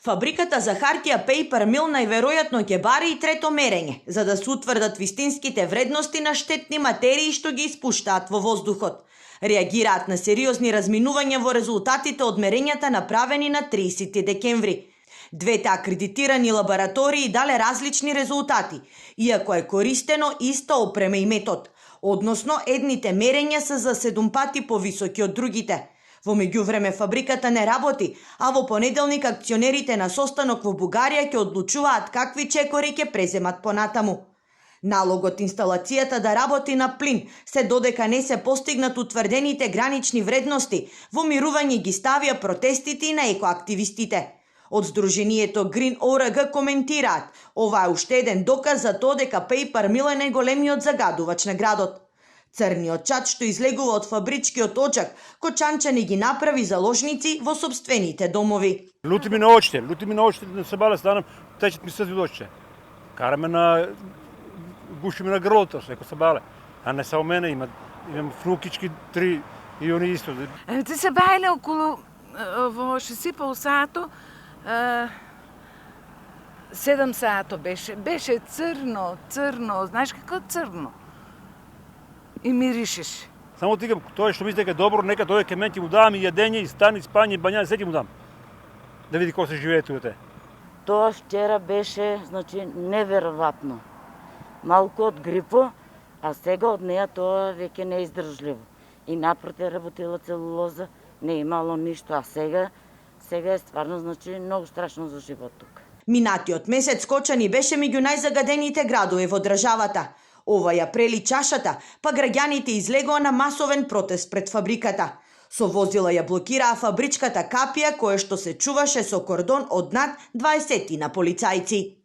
Фабриката за хартија Paper Mill најверојатно ќе бари и трето мерење, за да се утврдат вистинските вредности на штетни материи што ги испуштаат во воздухот. Реагираат на сериозни разминувања во резултатите од мерењата направени на 30 декември. Двете акредитирани лаборатории дале различни резултати, иако е користено иста опрема и метод. Односно, едните мерења се за 7 пати повисоки од другите. Во меѓувреме фабриката не работи, а во понеделник акционерите на состанок во Бугарија ќе одлучуваат какви чекори ќе преземат понатаму. Налогот инсталацијата да работи на плин, се додека не се постигнат утврдените гранични вредности, во мирување ги ставија протестите и на екоактивистите. Од Сдруженијето Green ORG коментираат, ова е уште еден доказ за тоа дека Paper Mill е најголемиот загадувач на градот. Црниот чад што излегува од фабричкиот очак, Кочанчани ги направи заложници во собствените домови. Лути ми на очите да се бале станам, течат ми слези од очите. Караме на гуши ми на грлото, секој се бале. А не само мене, имам внукички 3 и они исто. Те се бајле околу во 6,5 сато, 7 сато беше. Беше црно, знаеш како црно. И миришеш. Само ти тоа што мисли дека е добро, нека дојде ке мен, ќе му давам и јадење, и стан, и спање, и бањање, се ќе му дам. Да види како се живее тука. Тоа вчера беше, значи, неверојатно. Малку од грипо, а сега од неја тоа веќе не е издржливо. И напроти работила целулоза, не имало ништо, а сега е стварно, значи, многу страшно за живот тука. Минатиот месец Кочани беше меѓу најзагадените градови во државата. Ова ја прели чашата, па граѓаните излегоа на масовен протест пред фабриката. Со возила ја блокираа фабричката капија, кое што се чуваше со кордон од над 20 на полицајци.